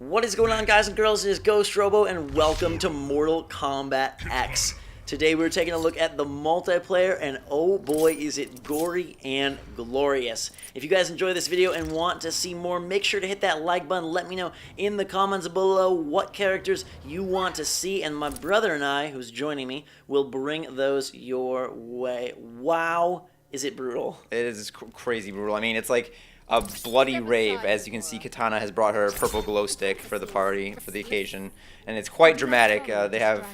What is going on, guys and girls? It is Ghost Robo, and welcome to Mortal Kombat X. Today we're taking a look at the multiplayer, and oh boy is it gory and glorious. If you guys enjoy this video and want to see more, make sure to hit that like button. Let me know in the comments below what characters you want to see, and my brother and I, who's joining me, will bring those your way. Wow, is it brutal. It is crazy brutal. I mean, it's like a bloody rave. As you can see, Katana has brought her purple glow stick for the party, for the occasion, and it's quite dramatic. They have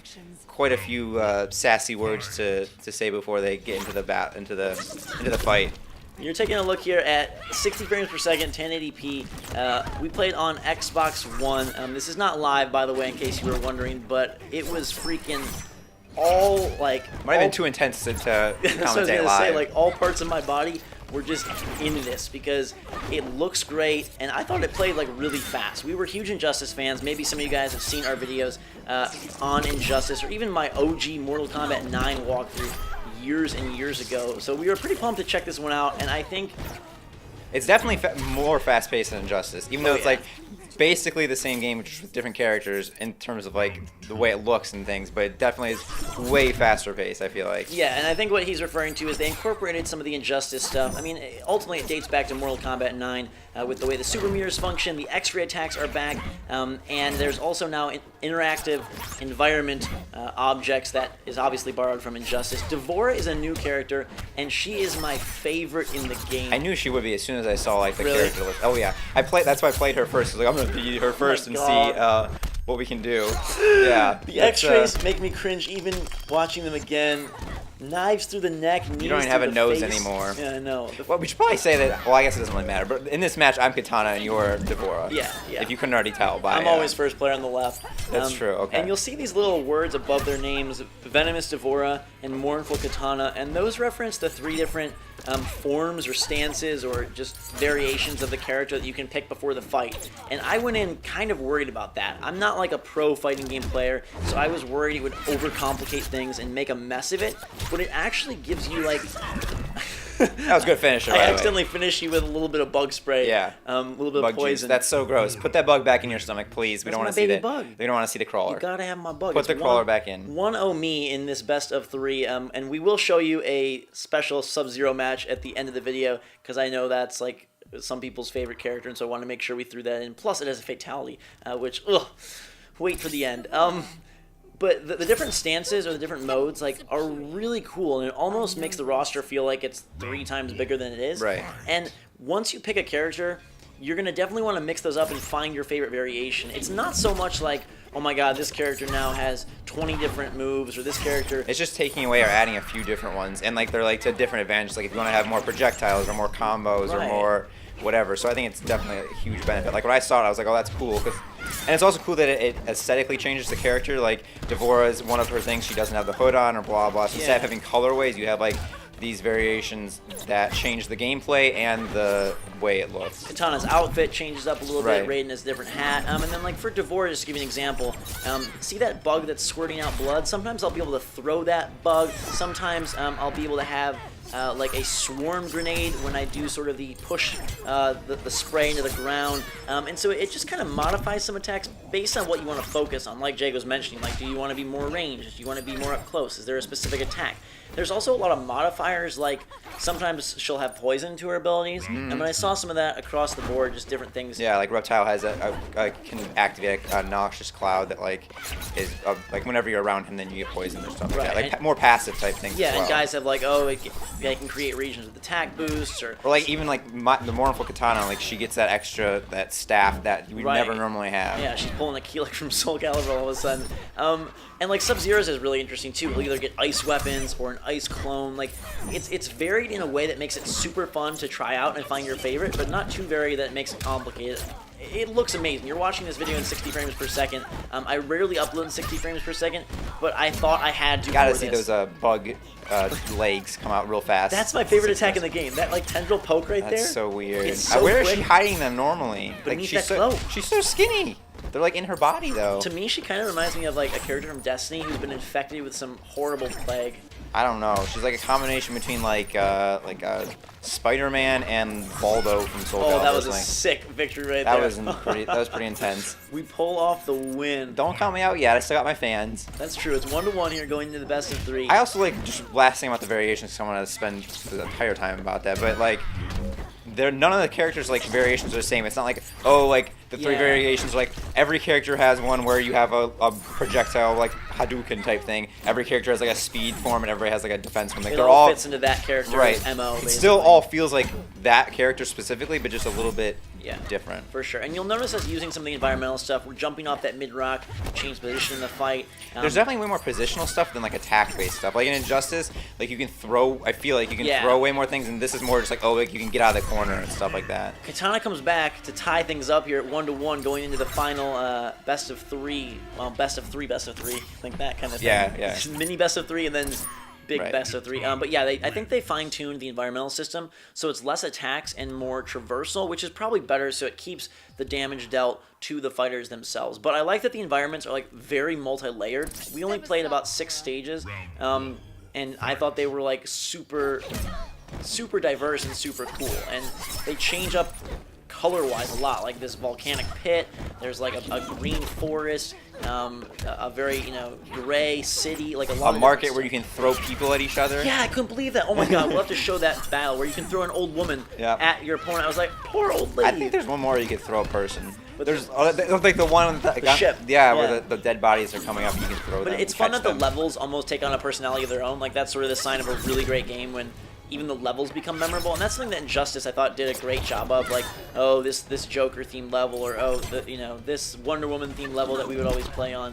quite a few sassy words to say before they get into the fight. You're taking a look here at 60 frames per second, 1080p. We played on Xbox One. This is not live, by the way, in case you were wondering, but it was freaking all like. Might have been too intense to commentate live. Say, like, all parts of my body were just into this because it looks great, and I thought it played like really fast. We were huge Injustice fans. Maybe some of you guys have seen our videos on Injustice, or even my OG Mortal Kombat 9 walkthrough years and years ago. So we were pretty pumped to check this one out, and I think it's definitely more fast-paced than Injustice, even though it's like basically the same game just with different characters in terms of like the way it looks and things, but it definitely is way faster paced, I feel like. Yeah, and I think what he's referring to is they incorporated some of the Injustice stuff. I mean, ultimately it dates back to Mortal Kombat 9 with the way the super mirrors function, the X-ray attacks are back, and there's also now interactive environment objects that is obviously borrowed from Injustice. D'Vorah is a new character, and she is my favorite in the game. I knew she would be as soon as I saw like the character list. Oh yeah, that's why I played her first. I was like, I'm gonna be her first and see what we can do. Yeah. The X-rays make me cringe even watching them again. Knives through the neck, knees. You don't even have a nose anymore. Yeah, I know. Well, we should probably say that. Well, I guess it doesn't really matter. But in this match, I'm Katana and you're D'Vorah. Yeah. If you couldn't already tell by. I'm always first player on the left. That's true. Okay. And you'll see these little words above their names: Venomous D'Vorah and Mournful Katana, and those reference the three different forms or stances or just variations of the character that you can pick before the fight. And I went in kind of worried about that. I'm not like a pro fighting game player, so I was worried it would overcomplicate things and make a mess of it. But it actually gives you like. That was a good finish. I accidentally finished you with a little bit of bug spray. Yeah. A little bit of poison. Juice. That's so gross. Put that bug back in your stomach, please. We don't want to see that. Bug. We don't want to see the crawler. You gotta have my bug. Put the crawler back in. 1-0 me in this best of 3, and we will show you a special Sub-Zero match at the end of the video because I know that's like some people's favorite character, and so I want to make sure we threw that in. Plus, it has a fatality, which wait for the end. But the different stances or the different modes like are really cool, and it almost makes the roster feel like it's 3 times bigger than it is. Right. And once you pick a character, you're going to definitely want to mix those up and find your favorite variation. It's not so much like, oh my god, this character now has 20 different moves, or this character. It's just taking away or adding a few different ones, and like they're like to different advantages. Like if you want to have more projectiles or more combos or more whatever. So I think it's definitely a huge benefit. Like when I saw it, I was like, oh, that's cool. And it's also cool that it aesthetically changes the character. Like D'Vorah is one of her things. She doesn't have the hood on or blah blah. So instead of having colorways, you have like these variations that change the gameplay and the way it looks. Katana's outfit changes up a little bit. Raiden has a different hat. And then like for D'Vorah, just to give you an example, see that bug that's squirting out blood? Sometimes I'll be able to throw that bug. Sometimes I'll be able to have like a swarm grenade when I do sort of the push the spray into the ground. And so it just kind of modifies some attacks based on what you want to focus on. Like Jake was mentioning, like do you want to be more ranged? Do you want to be more up close? Is there a specific attack? There's also a lot of modifiers, like sometimes she'll have poison to her abilities, and when I saw some of that across the board, just different things. Yeah, like Reptile has can activate a noxious cloud that like is like whenever you're around him, then you get poisoned or something like that. Like more passive type things. Yeah, as well. And guys have like, oh, it can create regions with attack boosts, or like even like the Mournful Katana, like she gets that staff that we never normally have. Yeah, she's pulling a key like from Soul Calibur all of a sudden. And like Sub-Zero's is really interesting too. He'll either get ice weapons or an ice clone. Like it's varied in a way that makes it super fun to try out and find your favorite, but not too varied that it makes it complicated. It looks amazing. You're watching this video in 60 frames per second. I rarely upload in 60 frames per second, but I thought I had to. Gotta see those bug legs come out real fast. That's my favorite attack in the game. That like tendril poke right there. That's so weird. It's so Where quick. is she hiding them normally? Beneath like she's so skinny. They're like in her body though. To me, she kind of reminds me of like a character from Destiny who's been infected with some horrible plague. I don't know. She's like a combination between like Spider-Man and Baldo from Soul Calibur. Oh, that was a sick victory right that there. That was pretty intense. We pull off the win. Don't count me out yet. I still got my fans. That's true. It's 1-1 here going into the best of 3. I also like just last thing about the variations. 'Cause I want to spend the entire time about that, but like. None of the characters like variations are the same. It's not like like the 3 variations. Like every character has one where you have a projectile like Hadouken type thing. Every character has like a speed form, and everybody has like a defense form. Like it all fits into that character's MO. It still all feels like that character specifically, but just a little bit different. For sure. And you'll notice us using some of the environmental stuff. We're jumping off that mid rock, change position in the fight. There's definitely way more positional stuff than like attack-based stuff. Like in Injustice, like you can throw. I feel like you can throw way more things, and this is more just like like you can get out of the corner and stuff like that. Katana comes back to tie things up here at 1-1, going into the final best of 3. Well, best of 3, like that kind of thing. Yeah. Mini best of 3, and then big best of 3. But yeah, I think they fine-tuned the environmental system, so it's less attacks and more traversal, which is probably better, so it keeps the damage dealt to the fighters themselves. But I like that the environments are like very multi-layered. We only played about 6 stages, and I thought they were like super diverse and super cool, and they change up color-wise a lot. Like this volcanic pit, there's like a green forest, a very gray city, like a lot of market where you can throw people at each other. Yeah, I couldn't believe that. Oh my god, we'll have to show that battle where you can throw an old woman at your opponent. I was like, poor old lady. I think there's one more you could throw a person. But there's like the one on the ship. Yeah, where the dead bodies are coming up and you can throw them. But it's fun that the levels almost take on a personality of their own. Like that's sort of the sign of a really great game when even the levels become memorable, and that's something that Injustice I thought did a great job of. Like, this Joker themed level, or this Wonder Woman themed level that we would always play on.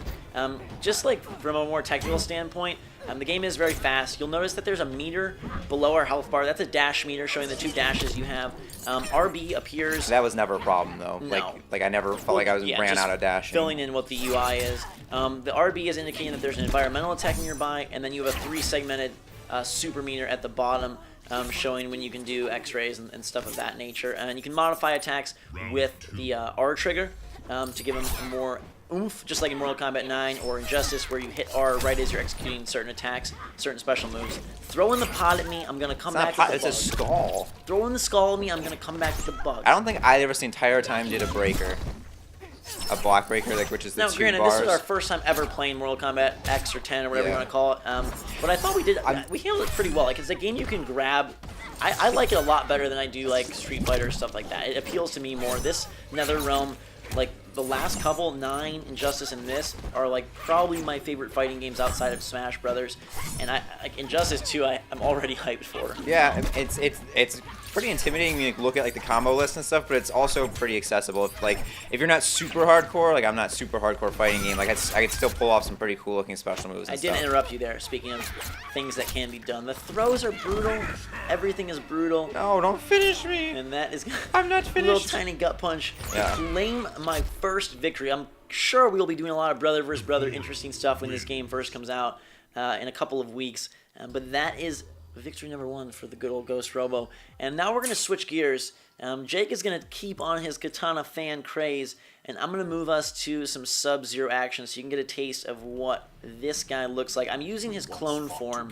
Just like from a more technical standpoint, the game is very fast. You'll notice that there's a meter below our health bar. That's a dash meter showing the 2 dashes you have. RB appears. That was never a problem though. No. Like I never felt like I ran out of dashing. Filling in what the UI is. The RB is indicating that there's an environmental attack nearby, and then you have a 3-segmented super meter at the bottom, showing when you can do X-rays and stuff of that nature. And you can modify attacks with the R trigger to give them more oomph, just like in Mortal Kombat 9 or Injustice, where you hit R right as you're executing certain attacks, certain special moves. Throw in the pot at me, I'm going to come back with the bug. It's a skull. Throw in the skull at me, I'm going to come back with the bug. I don't think I ever the entire time did a breaker. A block breaker, like which is the 2 granted, bars. this is our first time ever playing Mortal Kombat X or 10 or whatever you want to call it. But I thought we handled it pretty well. Like it's a game you can grab. I like it a lot better than I do like Street Fighter, stuff like that. It appeals to me more. This NetherRealm, like the last couple, 9, Injustice, and this are like probably my favorite fighting games outside of Smash Brothers. And like Injustice 2, I'm already hyped for. Yeah, it's pretty intimidating when you look at like the combo list and stuff, but it's also pretty accessible. If you're not super hardcore, like I'm not super hardcore fighting game, like I could still pull off some pretty cool looking special moves. I didn't interrupt you there. Speaking of things that can be done, the throws are brutal. Everything is brutal. No, don't finish me. And that is I'm not finished. A little tiny gut punch. Yeah. Claim my first victory. I'm sure we'll be doing a lot of brother versus brother interesting stuff when this game first comes out in a couple of weeks. But that is victory number 1 for the good old Ghost Robo. And now we're going to switch gears. Jake is going to keep on his Katana fan craze, and I'm going to move us to some Sub-Zero action so you can get a taste of what this guy looks like. I'm using his clone form.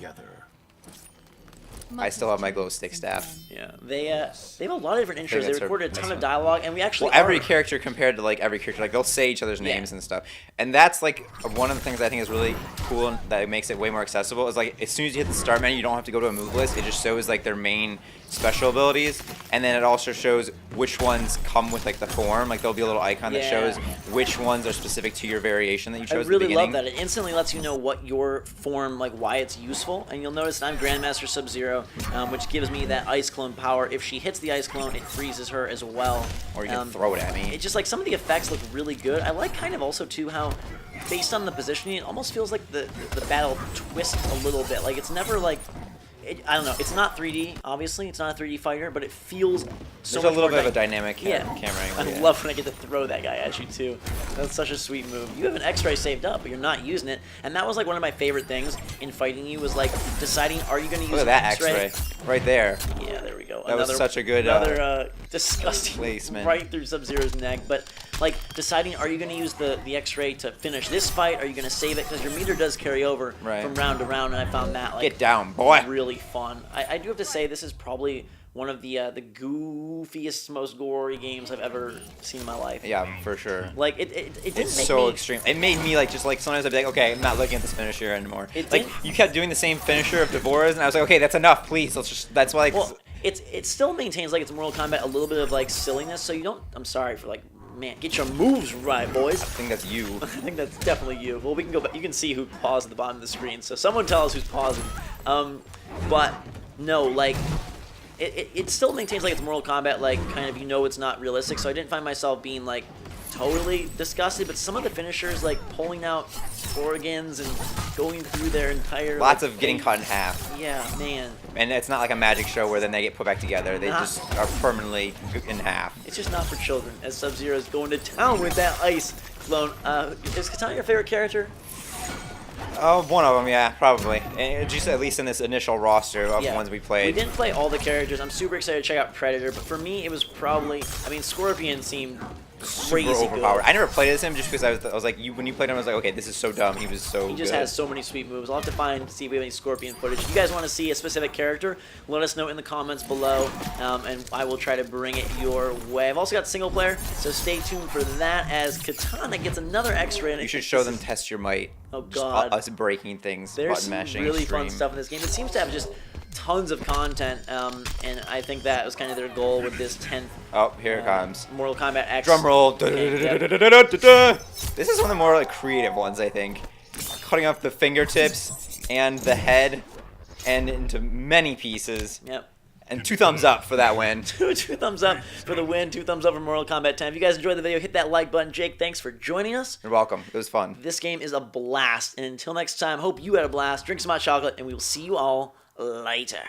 I still have my glow stick staff. Yeah, they have a lot of different intros. They recorded a ton of dialogue, and we actually every character compared to like every character, like they'll say each other's names and stuff, and that's like one of the things I think is really cool and that makes it way more accessible. Is like as soon as you hit the start menu, you don't have to go to a move list. It just shows like their main special abilities, and then it also shows which ones come with like the form. Like there'll be a little icon that shows which ones are specific to your variation that you chose. I really at the beginning. love that. It instantly lets you know what your form, like why it's useful. And you'll notice that I'm Grandmaster Sub-Zero, which gives me that ice clone power. If she hits the ice clone, it freezes her as well. Or you can throw it at me. It's just like some of the effects look really good. I like kind of also too how, based on the positioning, it almost feels like the battle twists a little bit. Like it's never like. I don't know. It's not 3D, obviously. It's not a 3D fighter, but it feels so There's a little bit of a dynamic camera angle. I love when I get to throw that guy at you, too. That's such a sweet move. You have an X-ray saved up, but you're not using it. And that was like one of my favorite things in fighting you was like deciding, are you going to use Look at that X-ray right there. Yeah, there we go. That was such a good another disgusting placement right through Sub-Zero's neck. But like deciding, are you going to use the X-ray to finish this fight? Are you going to save it? Because your meter does carry over from round to round, and I found that like get down, boy, really fun. I do have to say this is probably one of the goofiest, most gory games I've ever seen in my life. Yeah, for sure. Like it didn't it's make so me, extreme. It made me like just like sometimes I'd be like, okay, I'm not looking at this finisher anymore. Like you kept doing the same finisher of Devora's, and I was like, okay, that's enough, please. Let's just. That's why. Like, well, it still maintains like its Mortal Kombat a little bit of like silliness, so you don't. I'm sorry for like. Man, get your moves right, boys. I think that's you. I think that's definitely you. Well, we can go back. You can see who paused at the bottom of the screen. So someone tell us who's pausing. But no, like it still maintains like its Mortal Kombat, like kind of it's not realistic. So I didn't find myself being like totally disgusted. But some of the finishers, like pulling out organs and going through their entire lots of getting cut in half. Yeah, man. And it's not like a magic show where then they get put back together. They just are permanently in half. It's just not for children. As Sub-Zero is going to town with that ice clone. Is Katana your favorite character? One of them, yeah, probably. And just at least in this initial roster of ones we played. We didn't play all the characters. I'm super excited to check out Predator, but for me, it was probably. I mean, Scorpion seemed crazy super overpowered. good. I never played as him just because I was like, when you played him, I was like, okay, this is so dumb. He was so. He just has so many sweet moves. I'll have to see if we have any Scorpion footage. If you guys want to see a specific character, let us know in the comments below, and I will try to bring it your way. I've also got single player, so stay tuned for that as Katana gets another X-ray. You should show them Test Your Might. Oh God, us breaking things, there's button mashing, some really extreme. fun stuff in this game. It seems to have just tons of content, and I think that was kind of their goal with this 10th. Oh, here it comes. Mortal Kombat X. Drum roll. Yep. This is one of the more like creative ones, I think. Cutting off the fingertips and the head, and into many pieces. Yep. And 2 thumbs up for that win. two thumbs up for the win. 2 thumbs up for Mortal Kombat 10. If you guys enjoyed the video, hit that like button. Jake, thanks for joining us. You're welcome. It was fun. This game is a blast. And until next time, hope you had a blast. Drink some hot chocolate, and we will see you all later.